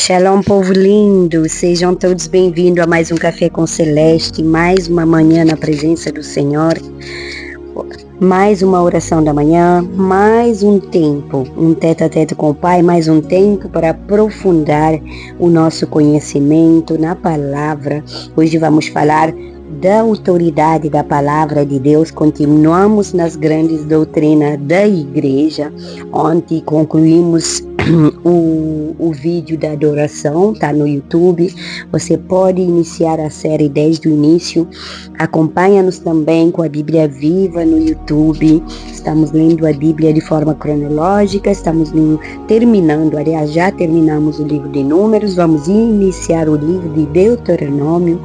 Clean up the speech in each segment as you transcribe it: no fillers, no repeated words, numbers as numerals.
Shalom, povo lindo, sejam todos bem-vindos a mais um Café com Celeste, mais uma manhã na presença do Senhor, mais uma oração da manhã, mais um tempo, um tete-a-tete com o Pai, mais um tempo para aprofundar o nosso conhecimento na palavra. Hoje vamos falar da autoridade da palavra de Deus. Continuamos nas grandes doutrinas da igreja. Ontem concluímos o vídeo da adoração, está no YouTube. Você pode iniciar a série desde o início. Acompanha-nos também com a Bíblia Viva no YouTube. Estamos lendo a Bíblia de forma cronológica, já terminamos o livro de Números, vamos iniciar o livro de Deuteronômio.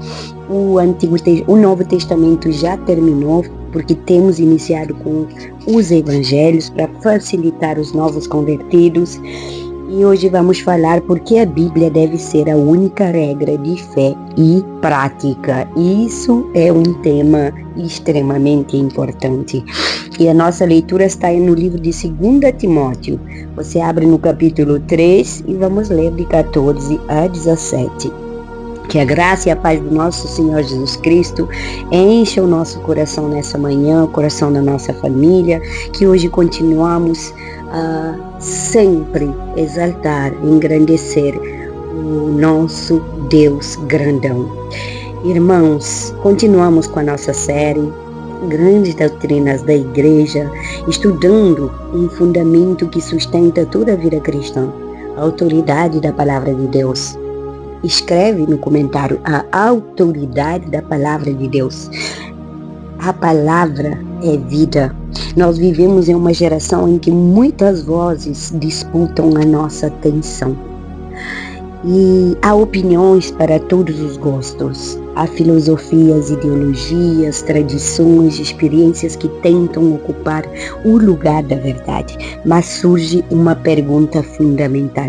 O Novo Testamento já terminou, porque temos iniciado com os evangelhos para facilitar os novos convertidos. E hoje vamos falar porque a Bíblia deve ser a única regra de fé e prática. Isso é um tema extremamente importante. E a nossa leitura está no livro de 2 Timóteo. Você abre no capítulo 3 e vamos ler de 14 a 17. Que a graça e a paz do nosso Senhor Jesus Cristo encha o nosso coração nessa manhã, o coração da nossa família, que hoje continuamos a sempre exaltar, engrandecer o nosso Deus grandão. Irmãos, continuamos com a nossa série Grandes Doutrinas da Igreja, estudando um fundamento que sustenta toda a vida cristã, a autoridade da Palavra de Deus. Escreve no comentário a autoridade da palavra de Deus. A palavra é vida. Nós vivemos em uma geração em que muitas vozes disputam a nossa atenção. E há opiniões para todos os gostos. Há filosofias, ideologias, tradições, experiências que tentam ocupar o lugar da verdade. Mas surge uma pergunta fundamental.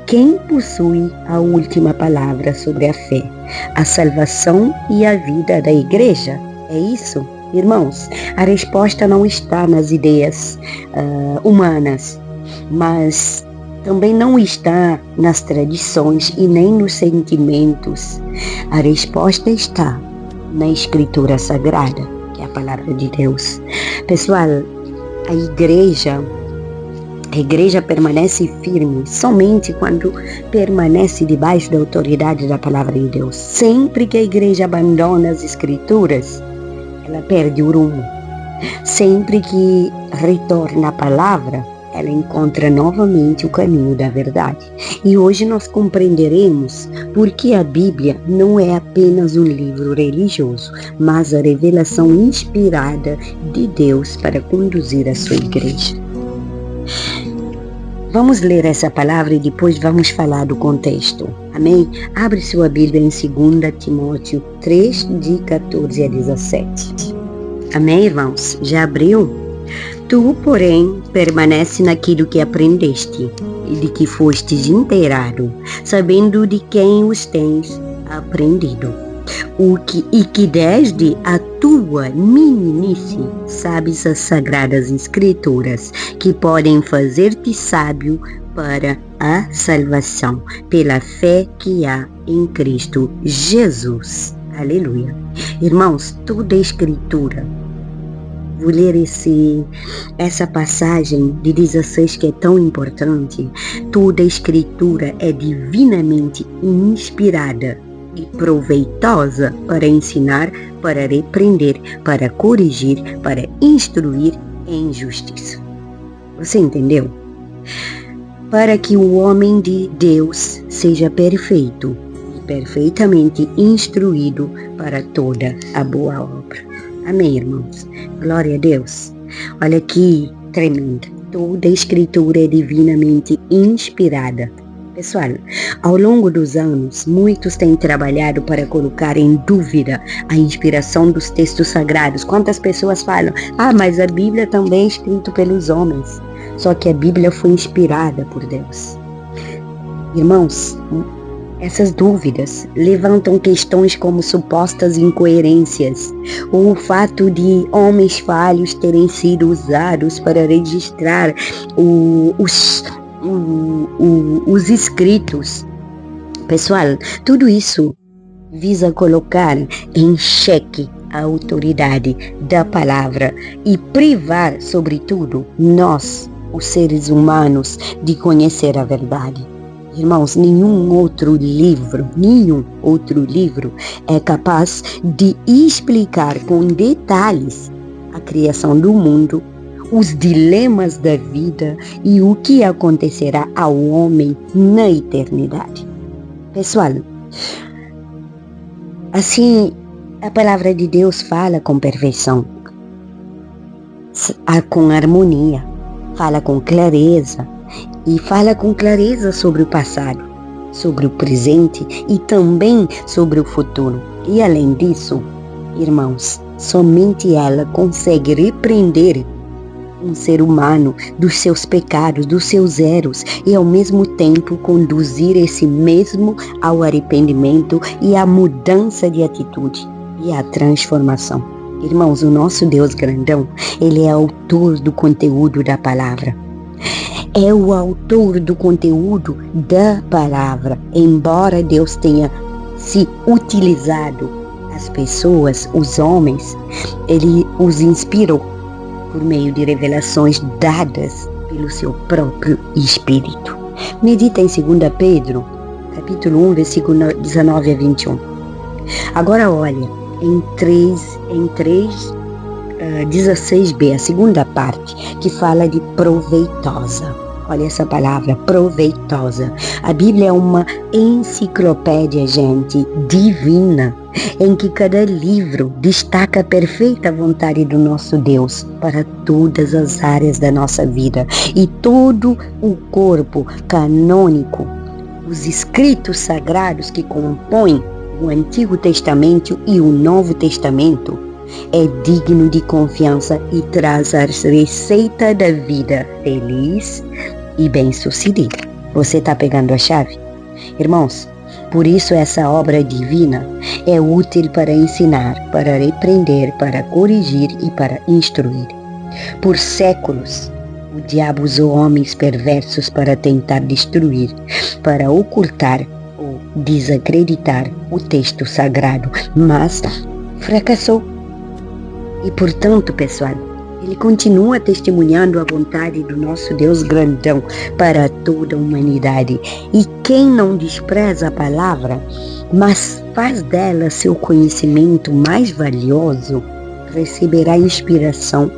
Quem possui a última palavra sobre a fé, a salvação e a vida da igreja? É isso? Irmãos, a resposta não está nas ideias humanas, mas também não está nas tradições e nem nos sentimentos. A resposta está na Escritura Sagrada, que é a palavra de Deus. Pessoal, a igreja permanece firme somente quando permanece debaixo da autoridade da palavra de Deus. Sempre que a igreja abandona as Escrituras, ela perde o rumo. Sempre que retorna à palavra, ela encontra novamente o caminho da verdade. E hoje nós compreenderemos porque a Bíblia não é apenas um livro religioso, mas a revelação inspirada de Deus para conduzir a sua igreja. Vamos ler essa palavra e depois vamos falar do contexto. Amém? Abre sua Bíblia em 2 Timóteo 3, de 14 a 17. Amém, irmãos? Já abriu? Tu, porém, permanece naquilo que aprendeste e de que fostes inteirado, sabendo de quem os tens aprendido. E que desde a tua meninice sabes as sagradas escrituras, que podem fazer-te sábio para a salvação, pela fé que há em Cristo Jesus. Aleluia. Irmãos, toda a escritura, vou ler essa passagem de 16 que é tão importante. Toda a escritura é divinamente inspirada e proveitosa para ensinar, para repreender, para corrigir, para instruir em justiça. Você entendeu? Para que o homem de Deus seja perfeito e perfeitamente instruído para toda a boa obra. Amém, irmãos? Glória a Deus. Olha que tremendo. Toda a escritura é divinamente inspirada. Pessoal, ao longo dos anos, muitos têm trabalhado para colocar em dúvida a inspiração dos textos sagrados. Quantas pessoas falam, mas a Bíblia também é escrita pelos homens. Só que a Bíblia foi inspirada por Deus. Irmãos, essas dúvidas levantam questões como supostas incoerências, ou o fato de homens falhos terem sido usados para registrar os escritos Pessoal, tudo isso visa colocar em xeque a autoridade da palavra e privar, sobretudo, nós, os seres humanos, de conhecer a verdade. Irmãos, nenhum outro livro é capaz de explicar com detalhes a criação do mundo, os dilemas da vida e o que acontecerá ao homem na eternidade. Pessoal, assim, a palavra de Deus fala com perfeição, com harmonia, fala com clareza e fala com clareza sobre o passado, sobre o presente e também sobre o futuro. E além disso, irmãos, somente ela consegue repreender um ser humano dos seus pecados, dos seus erros e ao mesmo tempo conduzir esse mesmo ao arrependimento e à mudança de atitude e à transformação. Irmãos, o nosso Deus grandão, ele é autor do conteúdo da palavra. É o autor do conteúdo da palavra. Embora Deus tenha se utilizado as pessoas, os homens, ele os inspirou por meio de revelações dadas pelo seu próprio Espírito. Medita em 2 Pedro, capítulo 1, versículo 19 a 21. Agora olha, em 16b, a segunda parte, que fala de proveitosa. Olha essa palavra, proveitosa. A Bíblia é uma enciclopédia, gente, divina, em que cada livro destaca a perfeita vontade do nosso Deus para todas as áreas da nossa vida. E todo o corpo canônico, os escritos sagrados que compõem o Antigo Testamento e o Novo Testamento, é digno de confiança e traz a receita da vida feliz e bem-sucedida. Você está pegando a chave? Irmãos, por isso essa obra divina é útil para ensinar, para repreender, para corrigir e para instruir. Por séculos, o diabo usou homens perversos para tentar destruir, para ocultar ou desacreditar o texto sagrado, mas fracassou. E portanto, pessoal, ele continua testemunhando a vontade do nosso Deus grandão para toda a humanidade. E quem não despreza a palavra, mas faz dela seu conhecimento mais valioso, receberá inspiração,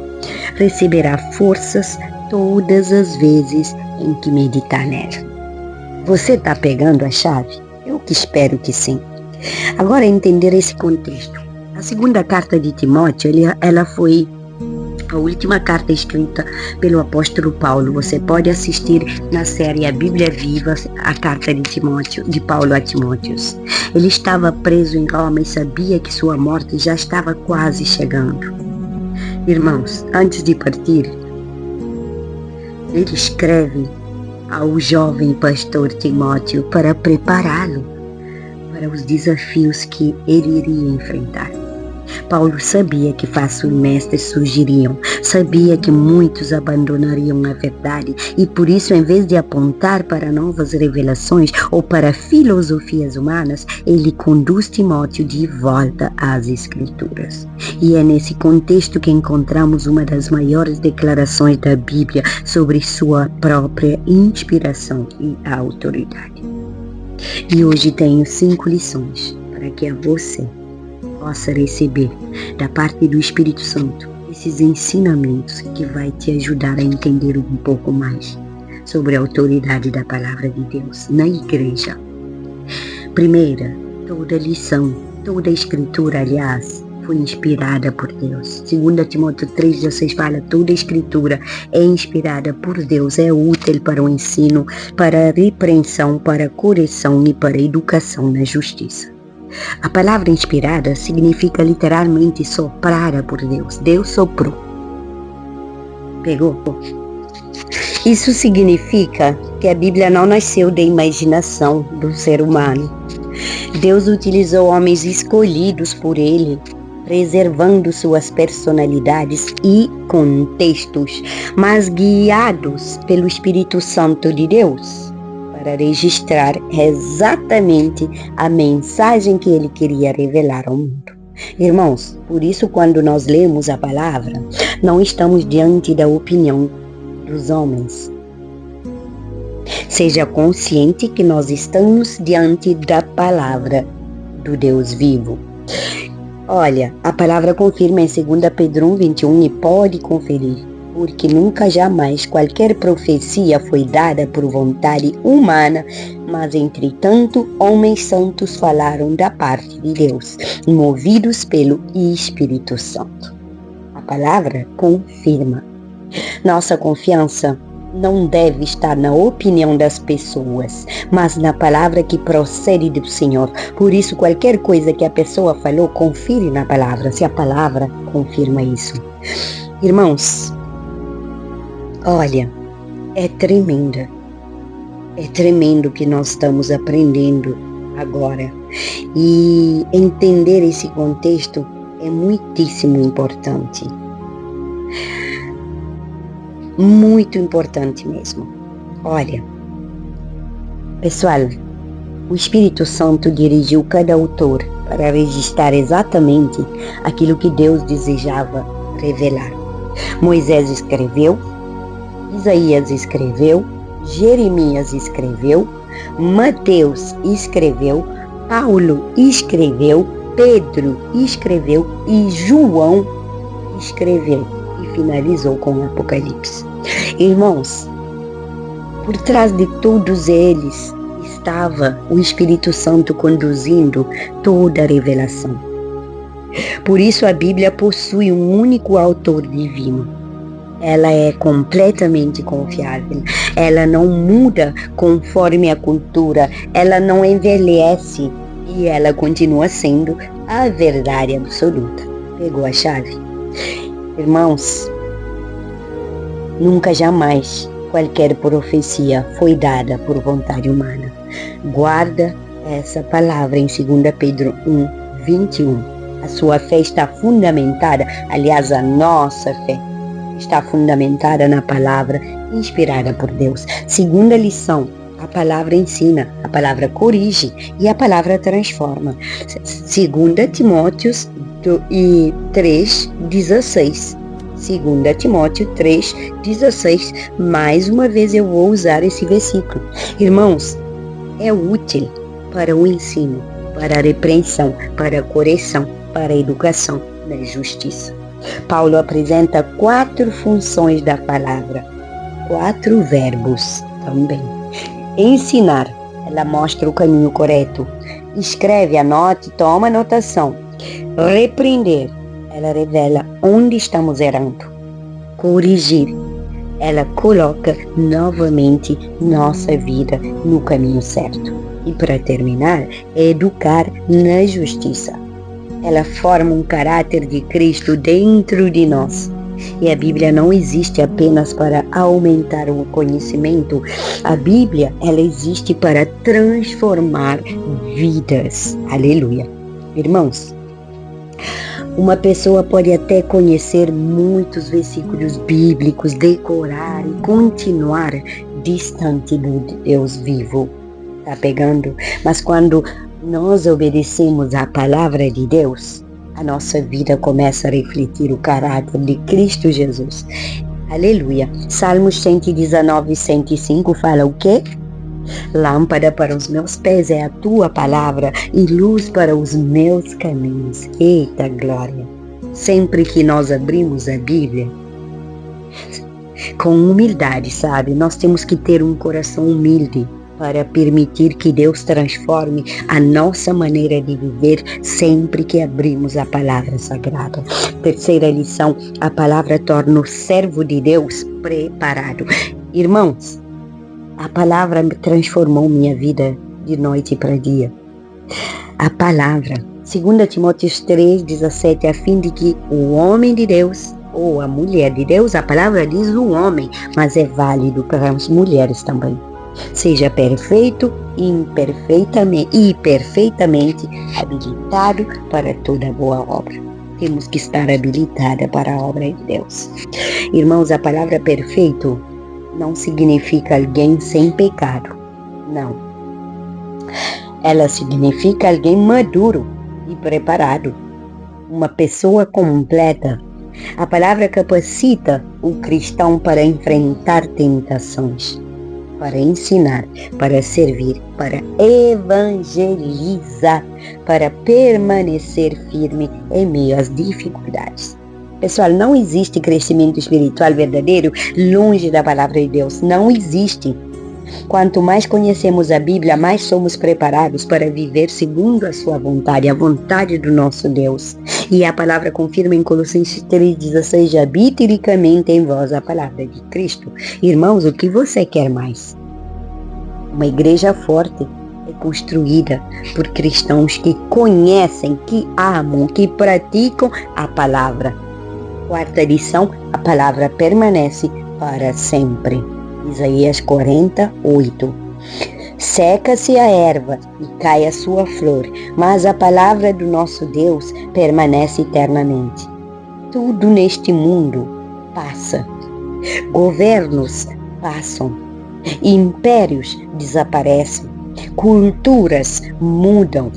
receberá forças todas as vezes em que meditar nela. Você está pegando a chave? Eu que espero que sim. Agora, entender esse contexto. A segunda carta de Timóteo, ela foi a última carta escrita pelo apóstolo Paulo. Você pode assistir na série A Bíblia Viva, a carta de Paulo a Timóteo. Ele estava preso em Roma e sabia que sua morte já estava quase chegando. Irmãos, antes de partir, ele escreve ao jovem pastor Timóteo para prepará-lo para os desafios que ele iria enfrentar. Paulo sabia que falsos mestres surgiriam, sabia que muitos abandonariam a verdade e por isso, em vez de apontar para novas revelações ou para filosofias humanas, ele conduz Timóteo de volta às Escrituras. E é nesse contexto que encontramos uma das maiores declarações da Bíblia sobre sua própria inspiração e autoridade. E hoje tenho 5 lições para que você possa receber da parte do Espírito Santo esses ensinamentos que vai te ajudar a entender um pouco mais sobre a autoridade da palavra de Deus na igreja. Primeira, toda lição, toda escritura, aliás, foi inspirada por Deus. 2 Timóteo 3,16 fala, toda escritura é inspirada por Deus, é útil para o ensino, para a repreensão, para a correção e para a educação na justiça. A palavra inspirada significa literalmente soprada por Deus. Deus soprou. Pegou? Isso significa que a Bíblia não nasceu da imaginação do ser humano. Deus utilizou homens escolhidos por Ele, preservando suas personalidades e contextos, mas guiados pelo Espírito Santo de Deus, para registrar exatamente a mensagem que ele queria revelar ao mundo. Irmãos, por isso quando nós lemos a palavra, não estamos diante da opinião dos homens. Seja consciente que nós estamos diante da palavra do Deus vivo. Olha, a palavra confirma em 2 Pedro 1:21 e pode conferir, porque nunca jamais qualquer profecia foi dada por vontade humana, mas entretanto homens santos falaram da parte de Deus, movidos pelo Espírito Santo. A palavra confirma. Nossa confiança não deve estar na opinião das pessoas, mas na palavra que procede do Senhor. Por isso, qualquer coisa que a pessoa falou, confire na palavra, se a palavra confirma isso. Irmãos, olha, é tremendo o que nós estamos aprendendo agora. E entender esse contexto é muitíssimo importante. Muito importante mesmo. Olha, pessoal, o Espírito Santo dirigiu cada autor para registrar exatamente aquilo que Deus desejava revelar. Moisés escreveu, Isaías escreveu, Jeremias escreveu, Mateus escreveu, Paulo escreveu, Pedro escreveu e João escreveu e finalizou com o Apocalipse. Irmãos, por trás de todos eles estava o Espírito Santo conduzindo toda a revelação. Por isso a Bíblia possui um único autor divino. Ela é completamente confiável. Ela não muda conforme a cultura. Ela não envelhece e ela continua sendo a verdade absoluta. Pegou a chave? Irmãos, nunca jamais qualquer profecia foi dada por vontade humana. Guarda essa palavra em 2 Pedro 1:21. A sua fé está fundamentada, aliás, a nossa fé está fundamentada na palavra inspirada por Deus. Segunda lição, a palavra ensina, a palavra corrige e a palavra transforma. 2 Timóteo 3:16. 2 Timóteo 3:16. Mais uma vez eu vou usar esse versículo. Irmãos, é útil para o ensino, para a repreensão, para a correção, para a educação na justiça. Paulo apresenta 4 funções da palavra, 4 verbos também. Ensinar, ela mostra o caminho correto. Escreve, anote, toma anotação. Repreender, ela revela onde estamos errando. Corrigir, ela coloca novamente nossa vida no caminho certo. E para terminar, educar na justiça. Ela forma um caráter de Cristo dentro de nós. E a Bíblia não existe apenas para aumentar o conhecimento. A Bíblia, ela existe para transformar vidas. Aleluia. Irmãos, uma pessoa pode até conhecer muitos versículos bíblicos, decorar e continuar distante do Deus vivo. Tá pegando? Mas quando nós obedecemos à palavra de Deus, a nossa vida começa a refletir o caráter de Cristo Jesus. Aleluia. Salmos 119, 105 fala o quê? Lâmpada para os meus pés é a tua palavra e luz para os meus caminhos. Eita glória! Sempre que nós abrimos a Bíblia, com humildade, sabe? Nós temos que ter um coração humilde para permitir que Deus transforme a nossa maneira de viver sempre que abrimos a palavra sagrada. Terceira lição, a palavra torna o servo de Deus preparado. Irmãos, a palavra transformou minha vida de noite para dia. A palavra, 2 Timóteo 3:17, a fim de que o homem de Deus ou a mulher de Deus, a palavra diz o homem, mas é válido para as mulheres também, seja perfeito e perfeitamente habilitado para toda boa obra. Temos que estar habilitada para a obra de Deus. Irmãos, a palavra perfeito não significa alguém sem pecado. Não. Ela significa alguém maduro e preparado, uma pessoa completa. A palavra capacita o cristão para enfrentar tentações, para ensinar, para servir, para evangelizar, para permanecer firme em meio às dificuldades. Pessoal, não existe crescimento espiritual verdadeiro longe da palavra de Deus. Não existe. Quanto mais conhecemos a Bíblia, mais somos preparados para viver segundo a sua vontade, a vontade do nosso Deus. E a palavra confirma em Colossenses 3,16: habite ricamente em vós a palavra de Cristo. Irmãos, o que você quer mais? Uma igreja forte é construída por cristãos que conhecem, que amam, que praticam a palavra. Quarta lição: a palavra permanece para sempre. Isaías 48. Seca-se a erva e cai a sua flor, mas a palavra do nosso Deus permanece eternamente. Tudo neste mundo passa. Governos passam. Impérios desaparecem. Culturas mudam.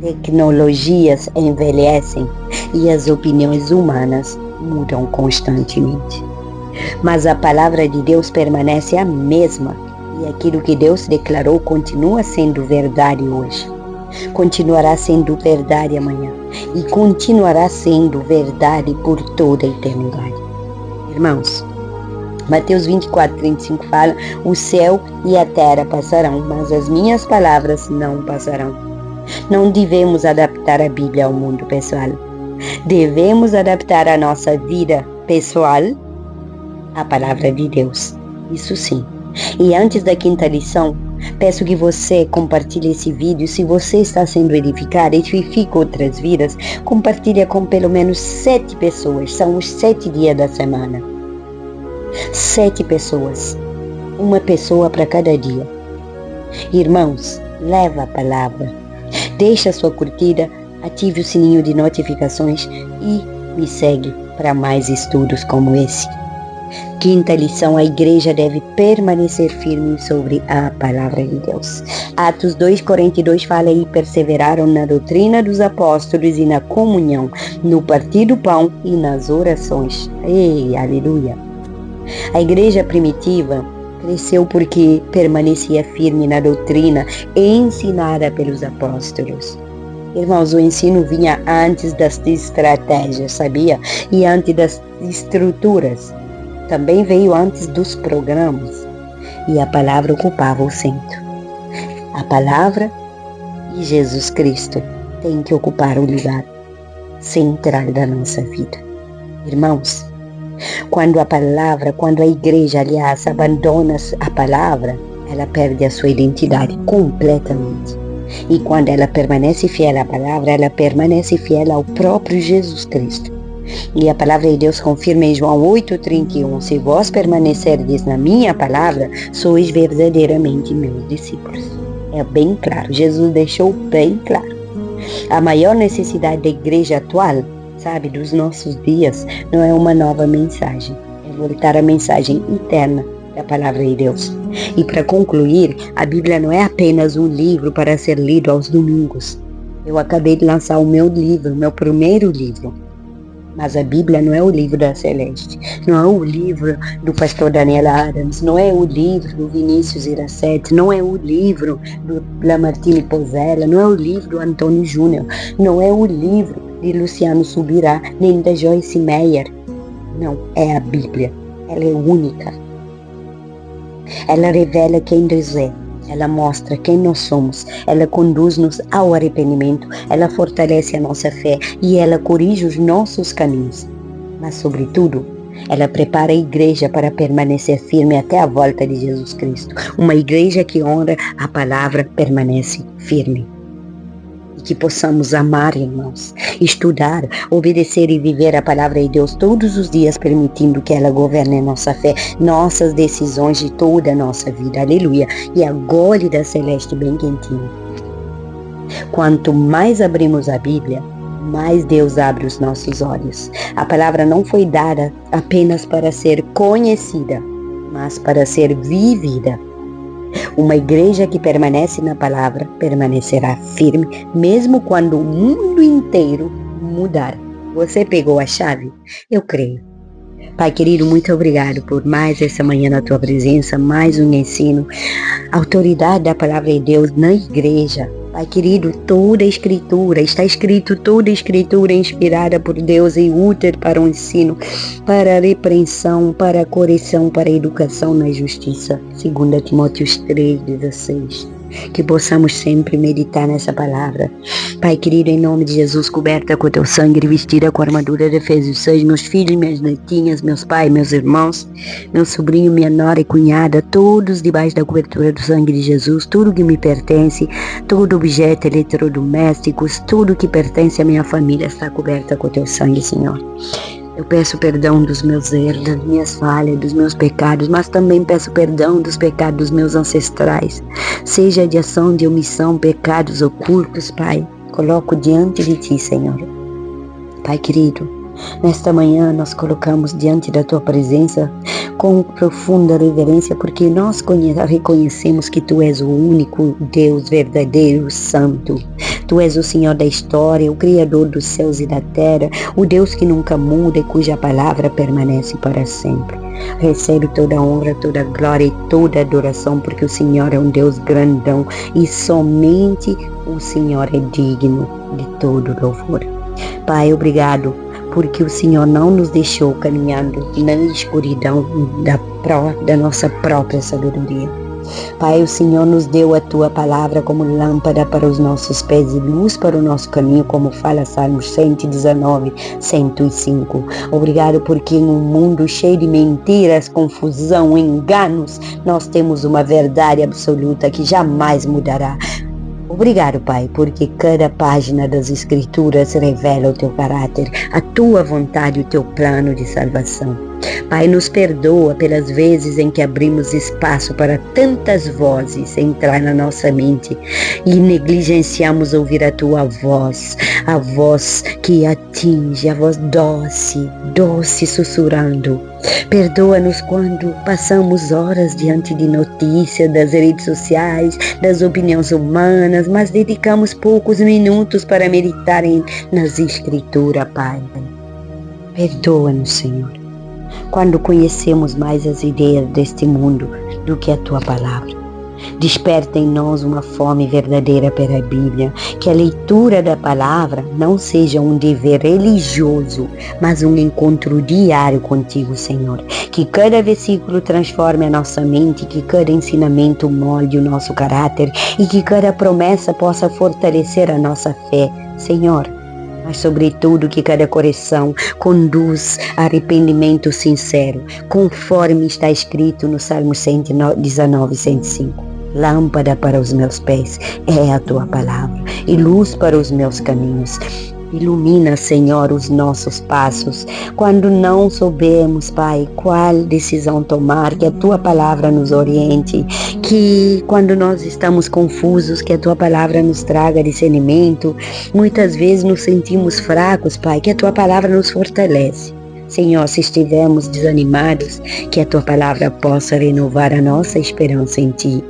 Tecnologias envelhecem e as opiniões humanas mudam constantemente. Mas a palavra de Deus permanece a mesma, e aquilo que Deus declarou continua sendo verdade hoje, continuará sendo verdade amanhã, e continuará sendo verdade por toda a eternidade. Irmãos, Mateus 24:35 fala: o céu e a terra passarão, mas as minhas palavras não passarão. Não devemos adaptar a Bíblia ao mundo, pessoal. Devemos adaptar a nossa vida pessoal a palavra de Deus, isso sim. E antes da quinta lição, peço que você compartilhe esse vídeo. Se você está sendo edificado, edifica outras vidas, compartilha com pelo menos 7 pessoas, são os 7 dias da semana. 7 pessoas, uma pessoa para cada dia. Irmãos, leva a palavra, deixa a sua curtida, ative o sininho de notificações e me segue para mais estudos como esse. Quinta lição: a igreja deve permanecer firme sobre a palavra de Deus. Atos 2:42 fala: e perseveraram na doutrina dos apóstolos e na comunhão, no partir do pão e nas orações. Ei, aleluia! A igreja primitiva cresceu porque permanecia firme na doutrina ensinada pelos apóstolos. Irmãos, o ensino vinha antes das estratégias, sabia? E antes das estruturas. Também veio antes dos programas, e a palavra ocupava o centro. A palavra e Jesus Cristo têm que ocupar o lugar central da nossa vida. Irmãos, quando a igreja, aliás, abandona a palavra, ela perde a sua identidade completamente. E quando ela permanece fiel à palavra, ela permanece fiel ao próprio Jesus Cristo. E a palavra de Deus confirma em João 8:31: se vós permanecerdes na minha palavra, sois verdadeiramente meus discípulos. É bem claro, Jesus deixou bem claro. A maior necessidade da igreja atual, sabe, dos nossos dias, não é uma nova mensagem, é voltar à mensagem eterna da palavra de Deus. E para concluir, a Bíblia não é apenas um livro para ser lido aos domingos. Eu acabei de lançar o meu livro, meu primeiro livro. Mas a Bíblia não é o livro da Celeste, não é o livro do pastor Daniel Adams, não é o livro do Vinícius Iracete, não é o livro do Lamartine Pozella, não é o livro do Antônio Júnior, não é o livro de Luciano Subirá, nem da Joyce Meyer. Não, é a Bíblia. Ela é única. Ela revela quem Deus é. Ela mostra quem nós somos, ela conduz-nos ao arrependimento, ela fortalece a nossa fé e ela corrige os nossos caminhos. Mas, sobretudo, ela prepara a igreja para permanecer firme até a volta de Jesus Cristo. Uma igreja que honra a palavra permanece firme. E que possamos amar, irmãos, estudar, obedecer e viver a palavra de Deus todos os dias, permitindo que ela governe nossa fé, nossas decisões de toda a nossa vida. Aleluia! E a gole da Celeste bem quentinha. Quanto mais abrimos a Bíblia, mais Deus abre os nossos olhos. A palavra não foi dada apenas para ser conhecida, mas para ser vivida. Uma igreja que permanece na palavra permanecerá firme, mesmo quando o mundo inteiro mudar. Você pegou a chave? Eu creio. Pai querido, muito obrigado por mais essa manhã na tua presença, mais um ensino. A autoridade da palavra de Deus na igreja. Pai querido, toda a escritura, está escrito, toda a escritura é inspirada por Deus e útil para o ensino, para a repreensão, para a correção, para a educação na justiça. 2 Timóteo 3,16. Que possamos sempre meditar nessa palavra. Pai querido, em nome de Jesus, coberta com o teu sangue, vestida com a armadura de Efésios 6, meus filhos, minhas netinhas, meus pais, meus irmãos, meu sobrinho, minha nora e cunhada, todos debaixo da cobertura do sangue de Jesus, tudo que me pertence, todo objeto eletrodomésticos, tudo que pertence à minha família está coberta com o teu sangue, Senhor. Eu peço perdão dos meus erros, das minhas falhas, dos meus pecados, mas também peço perdão dos pecados dos meus ancestrais, seja de ação, de omissão, pecados ocultos, Pai. Coloco diante de Ti, Senhor. Pai querido, nesta manhã nós colocamos diante da Tua presença com profunda reverência, porque nós reconhecemos que Tu és o único Deus verdadeiro, santo. Tu és o Senhor da história, o Criador dos céus e da terra, o Deus que nunca muda e cuja palavra permanece para sempre. Recebe toda a honra, toda a glória e toda a adoração, porque o Senhor é um Deus grandão e somente o Senhor é digno de todo louvor. Pai, obrigado, porque o Senhor não nos deixou caminhando na escuridão da nossa própria sabedoria. Pai, o Senhor nos deu a Tua palavra como lâmpada para os nossos pés e luz para o nosso caminho, como fala Salmos 119, 105. Obrigado porque em um mundo cheio de mentiras, confusão, enganos, nós temos uma verdade absoluta que jamais mudará. Obrigado, Pai, porque cada página das Escrituras revela o Teu caráter, a Tua vontade e o Teu plano de salvação. Pai, nos perdoa pelas vezes em que abrimos espaço para tantas vozes entrar na nossa mente e negligenciamos ouvir a Tua voz, a voz que atinge, a voz doce sussurrando. Perdoa-nos quando passamos horas diante de notícias das redes sociais, das opiniões humanas, mas dedicamos poucos minutos para meditar nas Escrituras, Pai. Perdoa-nos, Senhor, quando conhecemos mais as ideias deste mundo do que a Tua palavra. Desperta em nós uma fome verdadeira pela Bíblia, que a leitura da palavra não seja um dever religioso, mas um encontro diário contigo, Senhor. Que cada versículo transforme a nossa mente, que cada ensinamento molde o nosso caráter e que cada promessa possa fortalecer a nossa fé, Senhor. Mas sobretudo que cada correção conduz a arrependimento sincero, conforme está escrito no Salmo 119, 105. Lâmpada para os meus pés é a Tua palavra e luz para os meus caminhos. Ilumina, Senhor, os nossos passos. Quando não soubermos, Pai, qual decisão tomar, que a Tua palavra nos oriente. Que quando nós estamos confusos, que a Tua palavra nos traga discernimento. Muitas vezes nos sentimos fracos, Pai, que a Tua palavra nos fortalece. Senhor, se estivermos desanimados, que a Tua palavra possa renovar a nossa esperança em Ti.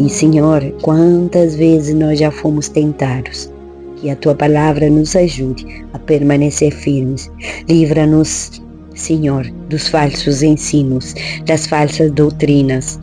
E, Senhor, quantas vezes nós já fomos tentados, que a Tua palavra nos ajude a permanecer firmes. Livra-nos, Senhor, dos falsos ensinos, das falsas doutrinas,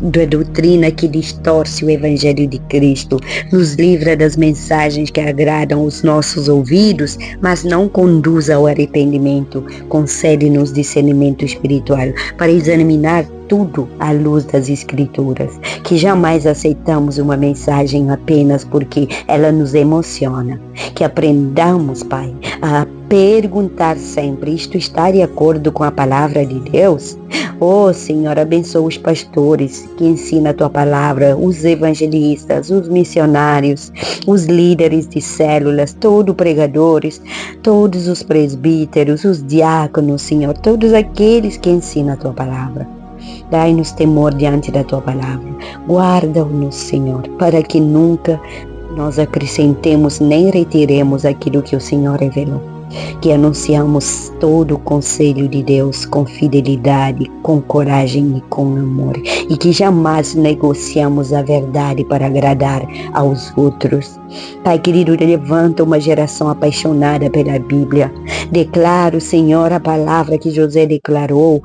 da doutrina que distorce o Evangelho de Cristo. Nos livra das mensagens que agradam os nossos ouvidos, mas não conduz ao arrependimento. Concede-nos discernimento espiritual para examinar tudo à luz das Escrituras, que jamais aceitamos uma mensagem apenas porque ela nos emociona. Que aprendamos, Pai, a perguntar sempre: isto está de acordo com a palavra de Deus? Oh, Senhor, abençoa os pastores que ensinam a Tua palavra, os evangelistas, os missionários, os líderes de células, todos os pregadores, todos os presbíteros, os diáconos, Senhor, todos aqueles que ensinam a Tua palavra. Dai-nos temor diante da Tua palavra. Guarda-nos, Senhor, para que nunca nós acrescentemos nem retiremos aquilo que o Senhor revelou. que anunciamos todo o conselho de Deus com fidelidade, com coragem e com amor, e que jamais negociamos a verdade para agradar aos outros. Pai querido, levanta uma geração apaixonada pela Bíblia. Declaro, Senhor, a palavra que José declarou: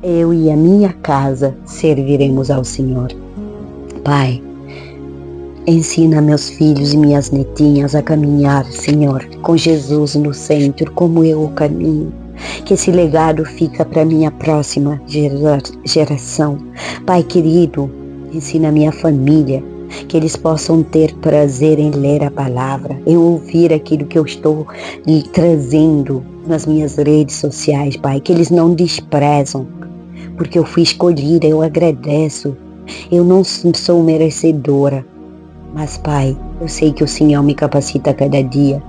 eu e a minha casa serviremos ao Senhor. Pai, ensina meus filhos e minhas netinhas a caminhar, Senhor, com Jesus no centro, como eu o caminho. Que esse legado fica para minha próxima geração. Pai querido, ensina minha família, que eles possam ter prazer em ler a palavra, em ouvir aquilo que eu estou lhe trazendo nas minhas redes sociais, Pai, que eles não desprezam, porque eu fui escolhida, eu agradeço. Eu não sou merecedora, mas, Pai, eu sei que o Senhor me capacita a cada dia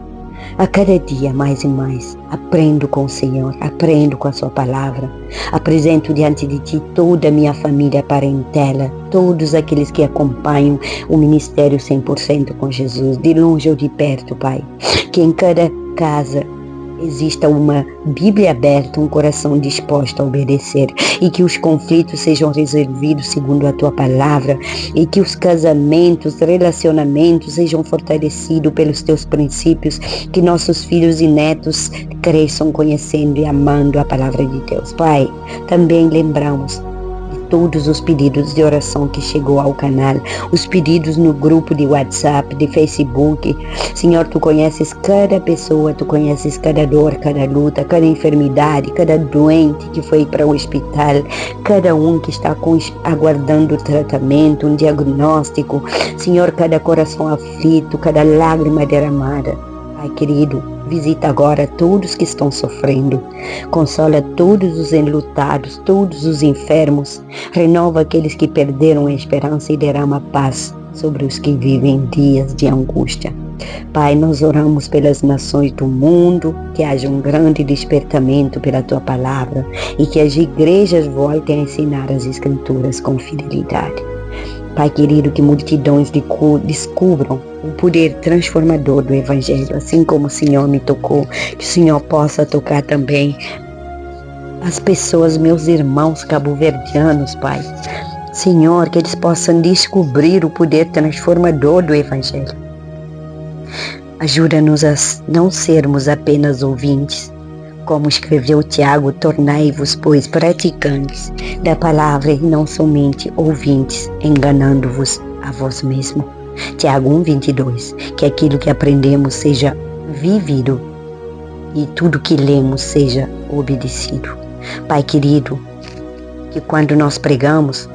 mais e mais. Aprendo com o Senhor, aprendo com a sua palavra. Apresento diante de Ti toda a minha família parentela, todos aqueles que acompanham o ministério 100% com Jesus, de longe ou de perto, Pai. Que em cada casa exista uma Bíblia aberta, um coração disposto a obedecer, e que os conflitos sejam resolvidos segundo a Tua palavra, e que os casamentos, relacionamentos sejam fortalecidos pelos Teus princípios, que nossos filhos e netos cresçam conhecendo e amando a palavra de Deus. Pai, também lembramos todos os pedidos de oração que chegou ao canal, os pedidos no grupo de WhatsApp, de Facebook. Senhor, Tu conheces cada pessoa, Tu conheces cada dor, cada luta, cada enfermidade, cada doente que foi para o hospital, cada um que está aguardando tratamento, um diagnóstico. Senhor, cada coração aflito, cada lágrima derramada. Pai querido, visita agora todos que estão sofrendo, consola todos os enlutados, todos os enfermos, renova aqueles que perderam a esperança e derrama paz sobre os que vivem dias de angústia. Pai, nós oramos pelas nações do mundo, que haja um grande despertamento pela Tua palavra e que as igrejas voltem a ensinar as Escrituras com fidelidade. Pai querido, que multidões descubram o poder transformador do Evangelho, assim como o Senhor me tocou, que o Senhor possa tocar também as pessoas, meus irmãos cabo-verdianos, Pai. Senhor, que eles possam descobrir o poder transformador do Evangelho. Ajuda-nos a não sermos apenas ouvintes, como escreveu Tiago: tornai-vos, pois, praticantes da palavra e não somente ouvintes, enganando-vos a vós mesmo. Tiago 1:22, que aquilo que aprendemos seja vivido e tudo que lemos seja obedecido. Pai querido, que quando nós pregamos,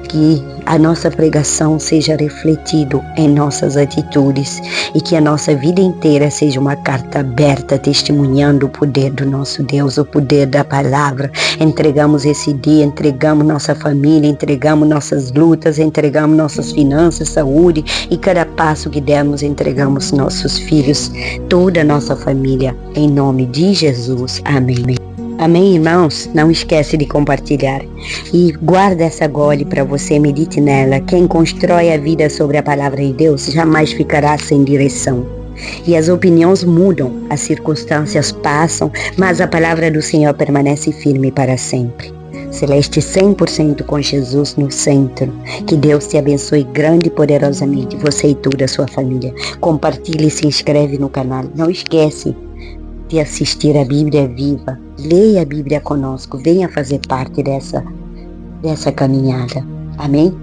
que a nossa pregação seja refletido em nossas atitudes e que a nossa vida inteira seja uma carta aberta testemunhando o poder do nosso Deus, o poder da palavra. Entregamos esse dia, entregamos nossa família, entregamos nossas lutas, entregamos nossas finanças, saúde, e cada passo que dermos entregamos nossos filhos, toda a nossa família, em nome de Jesus. Amém. Amém, irmãos? Não esquece de compartilhar. E guarda essa gole para você, medite nela. Quem constrói a vida sobre a palavra de Deus jamais ficará sem direção. E as opiniões mudam, as circunstâncias passam, mas a palavra do Senhor permanece firme para sempre. Celeste 100% com Jesus no centro. Que Deus te abençoe grande e poderosamente, você e toda a sua família. Compartilhe e se inscreve no canal. Não esquece de assistir a Bíblia Viva. Leia a Bíblia conosco. Venha fazer parte dessa caminhada. Amém?